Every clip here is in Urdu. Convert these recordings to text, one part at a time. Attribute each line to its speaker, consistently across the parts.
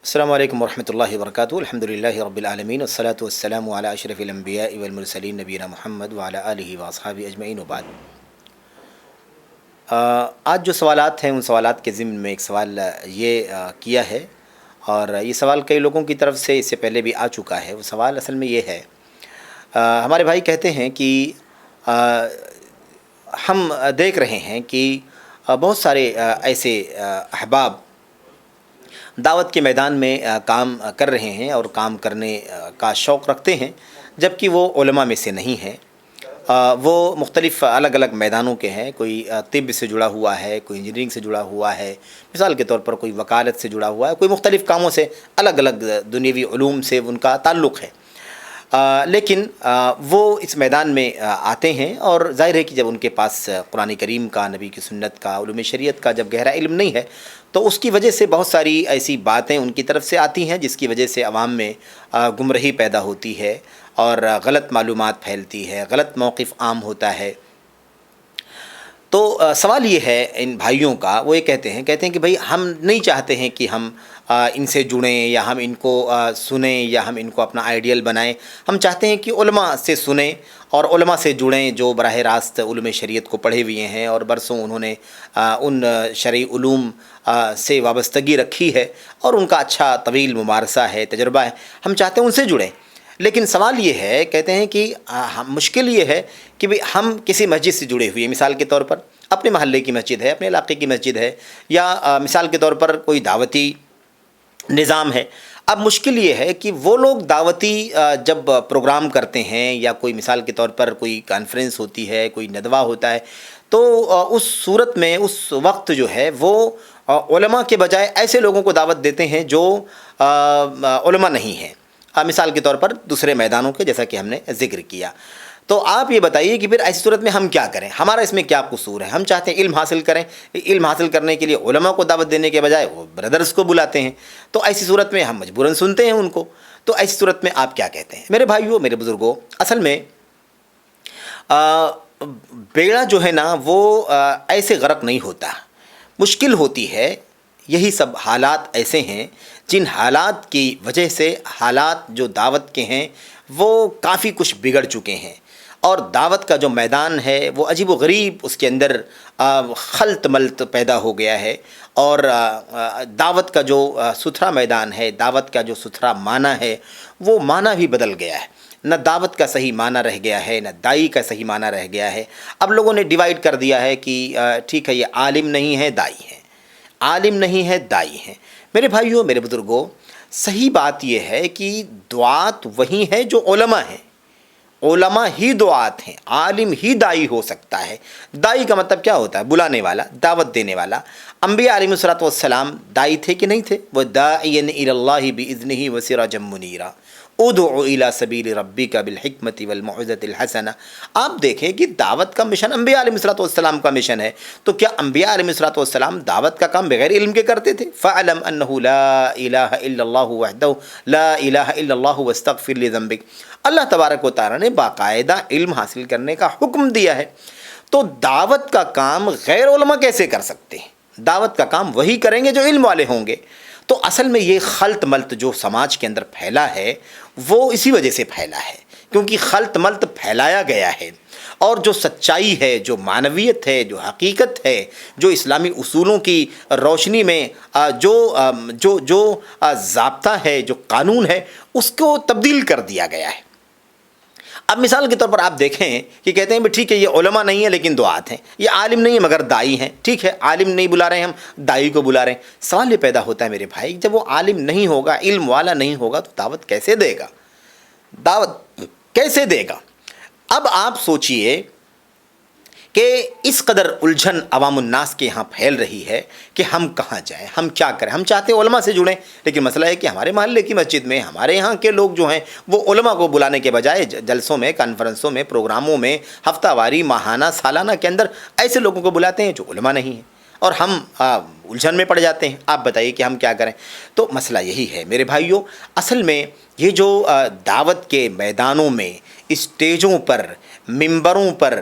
Speaker 1: السلام علیکم ورحمۃ اللہ وبرکاتہ الحمد للہ رب العالمین والصلاة والسلام علی اشرف الانبیاء والمرسلین نبینا محمد وعلی آلہ واصحابہ اجمعین وبعد۔ آج جو سوالات ہیں ان سوالات کے ضمن میں ایک سوال یہ کیا ہے، اور یہ سوال کئی لوگوں کی طرف سے اس سے پہلے بھی آ چکا ہے۔ وہ سوال اصل میں یہ ہے، ہمارے بھائی کہتے ہیں کہ ہم دیکھ رہے ہیں کہ بہت سارے ایسے احباب دعوت کے میدان میں کام کر رہے ہیں اور کام کرنے کا شوق رکھتے ہیں، جبکہ وہ علماء میں سے نہیں ہیں۔ وہ مختلف الگ الگ میدانوں کے ہیں، کوئی طب سے جڑا ہوا ہے، کوئی انجینئرنگ سے جڑا ہوا ہے، مثال کے طور پر کوئی وکالت سے جڑا ہوا ہے، کوئی مختلف کاموں سے، الگ الگ دنیوی علوم سے ان کا تعلق ہے۔ لیکن وہ اس میدان میں آتے ہیں، اور ظاہر ہے کہ جب ان کے پاس قرآن کریم کا، نبی کی سنت کا، علوم شریعت کا جب گہرا علم نہیں ہے، تو اس کی وجہ سے بہت ساری ایسی باتیں ان کی طرف سے آتی ہیں جس کی وجہ سے عوام میں گمراہی پیدا ہوتی ہے اور غلط معلومات پھیلتی ہے، غلط موقف عام ہوتا ہے۔ تو سوال یہ ہے ان بھائیوں کا، وہ یہ کہتے ہیں کہ بھئی ہم نہیں چاہتے ہیں کہ ہم ان سے جڑیں یا ہم ان کو سنیں یا ہم ان کو اپنا آئیڈیل بنائیں۔ ہم چاہتے ہیں کہ علماء سے سنیں اور علماء سے جڑیں جو براہ راست علوم شریعت کو پڑھے ہوئے ہیں اور برسوں انہوں نے ان شرعی علوم سے وابستگی رکھی ہے اور ان کا اچھا طویل ممارسہ ہے، تجربہ ہے۔ ہم چاہتے ہیں ان سے جڑیں، لیکن سوال یہ ہے، کہتے ہیں کہ مشکل یہ ہے کہ بھی ہم کسی مسجد سے جڑے ہوئے، مثال کے طور پر اپنے محلے کی مسجد ہے، اپنے علاقے کی مسجد ہے، یا مثال کے طور پر کوئی دعوتی نظام ہے۔ اب مشکل یہ ہے کہ وہ لوگ دعوتی جب پروگرام کرتے ہیں، یا کوئی مثال کے طور پر کوئی کانفرنس ہوتی ہے، کوئی ندوہ ہوتا ہے، تو اس صورت میں اس وقت جو ہے وہ علماء کے بجائے ایسے لوگوں کو دعوت دیتے ہیں جو علماء نہیں ہیں، مثال کے طور پر دوسرے میدانوں کے، جیسا کہ ہم نے ذکر کیا۔ تو آپ یہ بتائیے کہ پھر ایسی صورت میں ہم کیا کریں؟ ہمارا اس میں کیا قصور ہے؟ ہم چاہتے ہیں علم حاصل کریں، علم حاصل کرنے کے لیے علماء کو دعوت دینے کے بجائے وہ برادرز کو بلاتے ہیں، تو ایسی صورت میں ہم مجبوراً سنتے ہیں ان کو۔ تو ایسی صورت میں آپ کیا کہتے ہیں؟ میرے بھائیوں، میرے بزرگوں، اصل میں بیڑا جو ہے نا وہ ایسے غرق نہیں ہوتا، مشکل ہوتی ہے۔ یہی سب حالات ایسے ہیں جن حالات کی وجہ سے حالات جو دعوت کے ہیں وہ کافی کچھ بگڑ چکے ہیں، اور دعوت کا جو میدان ہے وہ عجیب و غریب، اس کے اندر خلط ملط پیدا ہو گیا ہے، اور دعوت کا جو ستھرا میدان ہے، دعوت کا جو ستھرا معنی ہے، وہ معنی بھی بدل گیا ہے۔ نہ دعوت کا صحیح معنی رہ گیا ہے، نہ دائی کا صحیح معنی رہ گیا ہے۔ اب لوگوں نے ڈیوائیڈ کر دیا ہے کہ ٹھیک ہے، یہ عالم نہیں ہے، دائی ہے، عالم نہیں ہے، دائی ہیں۔ میرے بھائیوں، میرے بزرگوں، صحیح بات یہ ہے کہ دعات وہی ہیں جو علماء ہیں، علماء ہی دعات ہیں، عالم ہی دائی ہو سکتا ہے۔ دائی کا مطلب کیا ہوتا ہے؟ بلانے والا، دعوت دینے والا۔ انبیاء علیہ الصلوۃ والسلام دائی تھے کہ نہیں تھے؟ وہ داعیا الی اللہ باذنہ وسراجا منیرا ادع الی سبیل ربک بالحکمۃ والموعظۃ الحسنہ۔ آپ دیکھیں کہ دعوت کا مشن انبیاء علیہ الصلوۃ والسلام کا مشن ہے، تو کیا انبیاء علیہ الصلوۃ والسلام دعوت کا کام بغیر علم کے کرتے تھے؟ فاعلم انہ لا الہ الا اللہ وحدہ لا الہ الا اللہ واستغفر لذنبک۔ اللہ تبارک و تعالیٰ نے باقاعدہ علم حاصل کرنے کا حکم دیا ہے، تو دعوت کا کام غیر علماء کیسے کر سکتے ہیں؟ دعوت کا کام وہی کریں گے جو علم والے ہوں گے۔ تو اصل میں یہ خلط ملط جو سماج کے اندر پھیلا ہے وہ اسی وجہ سے پھیلا ہے، کیونکہ خلط ملط پھیلایا گیا ہے، اور جو سچائی ہے، جو معنویت ہے، جو حقیقت ہے، جو اسلامی اصولوں کی روشنی میں جو ضابطہ ہے، جو قانون ہے، اس کو تبدیل کر دیا گیا ہے۔ اب مثال کے طور پر آپ دیکھیں کہ کہتے ہیں ٹھیک ہے، یہ علماء نہیں ہے لیکن دعات ہیں، یہ عالم نہیں ہے مگر دائی ہیں۔ ٹھیک ہے، عالم نہیں بلا رہے ہیں، ہم دائی کو بلا رہے ہیں۔ سوال یہ پیدا ہوتا ہے میرے بھائی، جب وہ عالم نہیں ہوگا، علم والا نہیں ہوگا، تو دعوت کیسے دے گا؟ دعوت کیسے دے گا؟ اب آپ سوچئے کہ اس قدر الجھن عوام الناس کے یہاں پھیل رہی ہے کہ ہم کہاں جائیں، ہم کیا کریں؟ ہم چاہتے ہیں علماء سے جڑیں، لیکن مسئلہ ہے کہ ہمارے محلے کی مسجد میں، ہمارے یہاں کے لوگ جو ہیں وہ علماء کو بلانے کے بجائے جلسوں میں، کانفرنسوں میں، پروگراموں میں، ہفتہ واری، ماہانہ، سالانہ کے اندر ایسے لوگوں کو بلاتے ہیں جو علماء نہیں ہیں، اور ہم الجھن میں پڑ جاتے ہیں۔ آپ بتائیے کہ ہم کیا کریں؟ تو مسئلہ یہی ہے میرے بھائیوں، اصل میں یہ جو دعوت کے میدانوں میں، اسٹیجوں پر، ممبروں پر،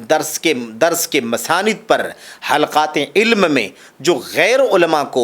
Speaker 1: درس کے مساند پر، حلقات علم میں جو غیر علماء کو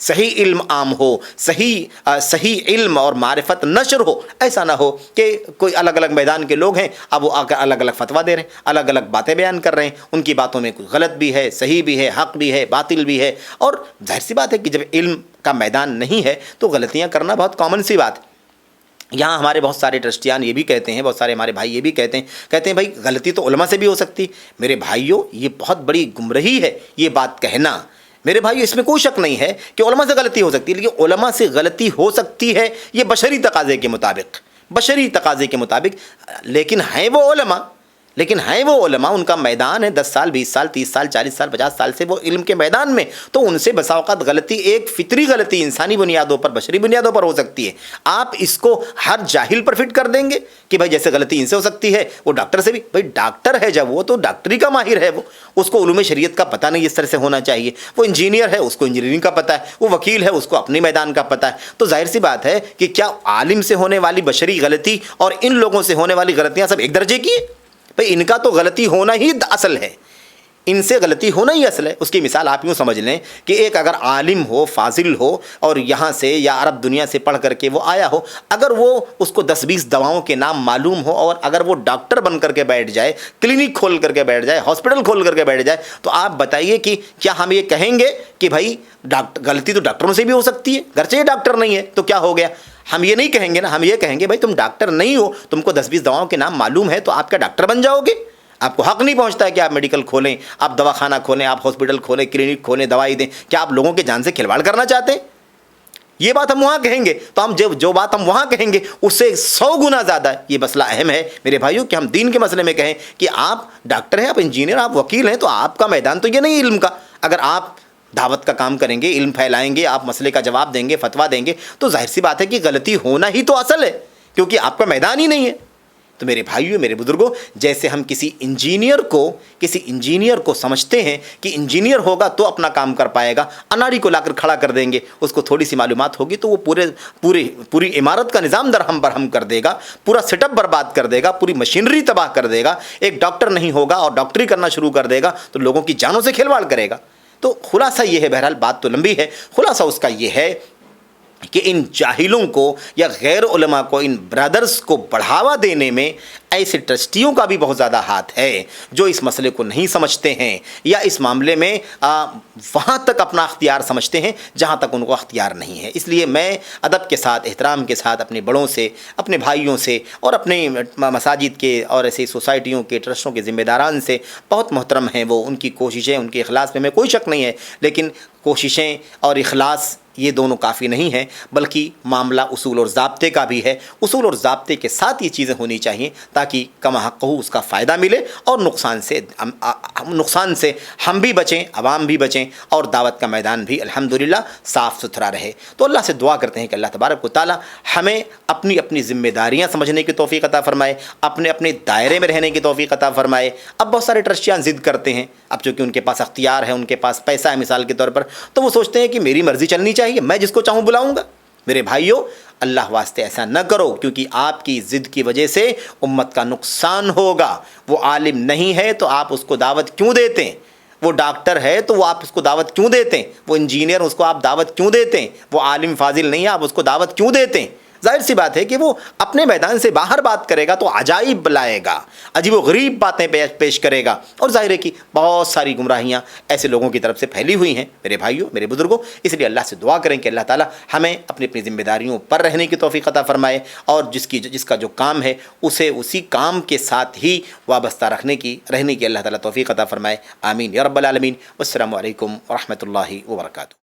Speaker 1: صحیح علم عام ہو, صحیح علم اور معرفت نشر ہو. ایسا نہ ہو کہ کوئی الگ الگ میدان کے لوگ ہیں, اب وہ آ کر الگ الگ فتویٰ دے رہے ہیں, الگ الگ باتیں بیان کر رہے ہیں, ان کی باتوں میں کوئی غلط بھی ہے, صحیح بھی ہے, حق بھی ہے, باطل بھی ہے. اور ظاہر سی بات ہے کہ جب علم کا میدان نہیں ہے تو غلطیاں کرنا بہت کامن سی بات ہے. یہاں ہمارے بہت سارے ٹرسٹیان یہ بھی کہتے ہیں, بہت سارے ہمارے بھائی یہ بھی کہتے ہیں بھائی غلطی تو علماء سے بھی ہو سکتی. میرے بھائیوں, یہ بہت بڑی گمراہی ہے یہ بات کہنا. میرے بھائیو, اس میں کوئی شک نہیں ہے کہ علماء سے غلطی ہو سکتی ہے, لیکن علماء سے غلطی ہو سکتی ہے یہ بشری تقاضے کے مطابق, لیکن ہیں وہ علماء, ان کا میدان ہے 10 سال 20 سال 30 سال 40 سال 50 سال سے وہ علم کے میدان میں, تو ان سے بسا اوقات غلطی, ایک فطری غلطی انسانی بنیادوں پر, بشری بنیادوں پر ہو سکتی ہے. آپ اس کو ہر جاہل پر فٹ کر دیں گے کہ بھائی جیسے غلطی ان سے ہو سکتی ہے وہ ڈاکٹر سے بھی. بھائی ڈاکٹر ہے جب, وہ تو ڈاکٹری کا ماہر ہے, وہ اس کو علوم شریعت کا پتہ نہیں اس طرح سے ہونا چاہیے. وہ انجینئر ہے, اس کو انجینئرنگ کا پتہ ہے. وہ وکیل ہے, اس کو اپنے میدان کا پتہ ہے. تو ظاہر سی بات ہے کہ کیا عالم سے ہونے والی بشری غلطی اور ان لوگوں سے ہونے والی غلطیاں سب ایک درجے کی ہیں؟ بھئی ان کا تو غلطی ہونا ہی اصل ہے, ان سے غلطی ہونا ہی اصل ہے. اس کی مثال آپ یوں سمجھ لیں کہ ایک اگر عالم ہو, فاضل ہو, اور یہاں سے یا عرب دنیا سے پڑھ کر کے وہ آیا ہو, اگر وہ اس کو 10-20 دواؤں کے نام معلوم ہو, اور اگر وہ ڈاکٹر بن کر کے بیٹھ جائے, کلینک کھول کر کے بیٹھ جائے, ہاسپٹل کھول کر کے بیٹھ جائے, تو آپ بتائیے کہ کیا ہم یہ کہیں گے کہ بھائی غلطی تو ڈاکٹروں سے بھی ہو سکتی ہے, گرچہ یہ ڈاکٹر نہیں ہے تو کیا ہو گیا؟ ہم یہ نہیں کہیں گے نا, ہم یہ کہیں گے بھائی تم ڈاکٹر نہیں ہو, تم کو 10-20 دواؤں کے نام معلوم ہے تو آپ کیا ڈاکٹر بن جاؤ گے؟ آپ کو حق نہیں پہنچتا ہے کہ آپ میڈیکل کھولیں, آپ دواخانہ کھولیں, آپ ہاسپٹل کھولیں, کلینک کھولیں, دوائی دیں. کیا آپ لوگوں کے جان سے کھلواڑ کرنا چاہتے ہیں؟ یہ بات ہم وہاں کہیں گے تو ہم جو بات ہم وہاں کہیں گے اس سے 100 گنا زیادہ یہ مسئلہ اہم ہے میرے بھائیوں کہ ہم دین کے مسئلے میں کہیں کہ آپ ڈاکٹر ہیں, آپ انجینئر, آپ وکیل ہیں, تو آپ کا میدان تو یہ نہیں علم کا. اگر آپ دعوت کا کام کریں گے, علم پھیلائیں گے, آپ مسئلے کا جواب دیں گے, فتویٰ دیں گے, تو ظاہر سی بات ہے کہ غلطی ہونا ہی تو اصل ہے, کیونکہ آپ کا میدان ہی نہیں ہے. تو میرے بھائیوں, میرے بزرگوں, جیسے ہم کسی انجینئر کو سمجھتے ہیں کہ انجینئر ہوگا تو اپنا کام کر پائے گا, اناڑی کو لا کر کھڑا کر دیں گے, اس کو تھوڑی سی معلومات ہوگی تو وہ پوری عمارت کا نظام درہم برہم کر دے گا, پورا سیٹ اپ برباد کر دے گا, پوری مشینری تباہ کر دے گا. ایک ڈاکٹر نہیں ہوگا اور ڈاکٹری کرنا شروع کر دے گا تو لوگوں کی جانوں سے کھلواڑ کرے گا. تو خلاصہ یہ ہے, بہرحال بات تو لمبی ہے, خلاصہ اس کا یہ ہے کہ ان جاہلوں کو یا غیر علماء کو, ان برادرز کو بڑھاوا دینے میں ایسے ٹرسٹیوں کا بھی بہت زیادہ ہاتھ ہے جو اس مسئلے کو نہیں سمجھتے ہیں, یا اس معاملے میں وہاں تک اپنا اختیار سمجھتے ہیں جہاں تک ان کو اختیار نہیں ہے. اس لیے میں ادب کے ساتھ, احترام کے ساتھ اپنے بڑوں سے, اپنے بھائیوں سے, اور اپنے مساجد کے اور ایسی سوسائٹیوں کے, ٹرسٹوں کے ذمہ داران سے, بہت محترم ہیں وہ, ان کی کوششیں, ان کے اخلاص میں کوئی شک نہیں ہے, لیکن کوششیں اور اخلاص یہ دونوں کافی نہیں ہیں, بلکہ معاملہ اصول اور ضابطے کا بھی ہے. اصول اور ضابطے کے ساتھ یہ چیزیں ہونی چاہیے تاکہ کما حق اس کا فائدہ ملے, اور نقصان سے ہم بھی بچیں, عوام بھی بچیں, اور دعوت کا میدان بھی الحمدللہ صاف ستھرا رہے. تو اللہ سے دعا کرتے ہیں کہ اللہ تبارک و تعالی ہمیں اپنی ذمہ داریاں سمجھنے کی توفیق عطا فرمائے, اپنے دائرے میں رہنے کی توفیق عطا فرمائے. اب بہت سارے ٹرسٹیاں ضد کرتے ہیں, اب چونکہ ان کے پاس اختیار ہے, ان کے پاس پیسہ ہے مثال کے طور پر, تو وہ سوچتے ہیں کہ میری مرضی چلنی چاہیے, میں جس کو چاہوں بلاؤں گا. میرے بھائیوں, اللہ واسطے ایسا نہ کرو, کیونکہ آپ کی ضد کی وجہ سے امت کا نقصان ہوگا. وہ عالم نہیں ہے تو آپ اس کو دعوت کیوں دیتے ہیں؟ وہ ڈاکٹر ہے تو وہ آپ اس کو دعوت کیوں دیتے ہیں؟ وہ انجینئر, اس کو آپ دعوت کیوں دیتے ہیں؟ وہ عالم فاضل نہیں ہے, آپ اس کو دعوت کیوں دیتے ہیں؟ ظاہر سی بات ہے کہ وہ اپنے میدان سے باہر بات کرے گا تو عجائب لائے گا, عجیب و غریب باتیں پیش کرے گا, اور ظاہر ہے کہ بہت ساری گمراہیاں ایسے لوگوں کی طرف سے پھیلی ہوئی ہیں میرے بھائیوں, میرے بزرگوں. اس لیے اللہ سے دعا کریں کہ اللہ تعالیٰ ہمیں اپنی ذمہ داریوں پر رہنے کی توفیق عطا فرمائے, اور جس کا جو کام ہے اسے اسی کام کے ساتھ ہی وابستہ رہنے کی اللہ تعالیٰ توفیق عطا فرمائے. آمین یا رب العالمین. والسلام علیکم ورحمۃ اللہ وبرکاتہ.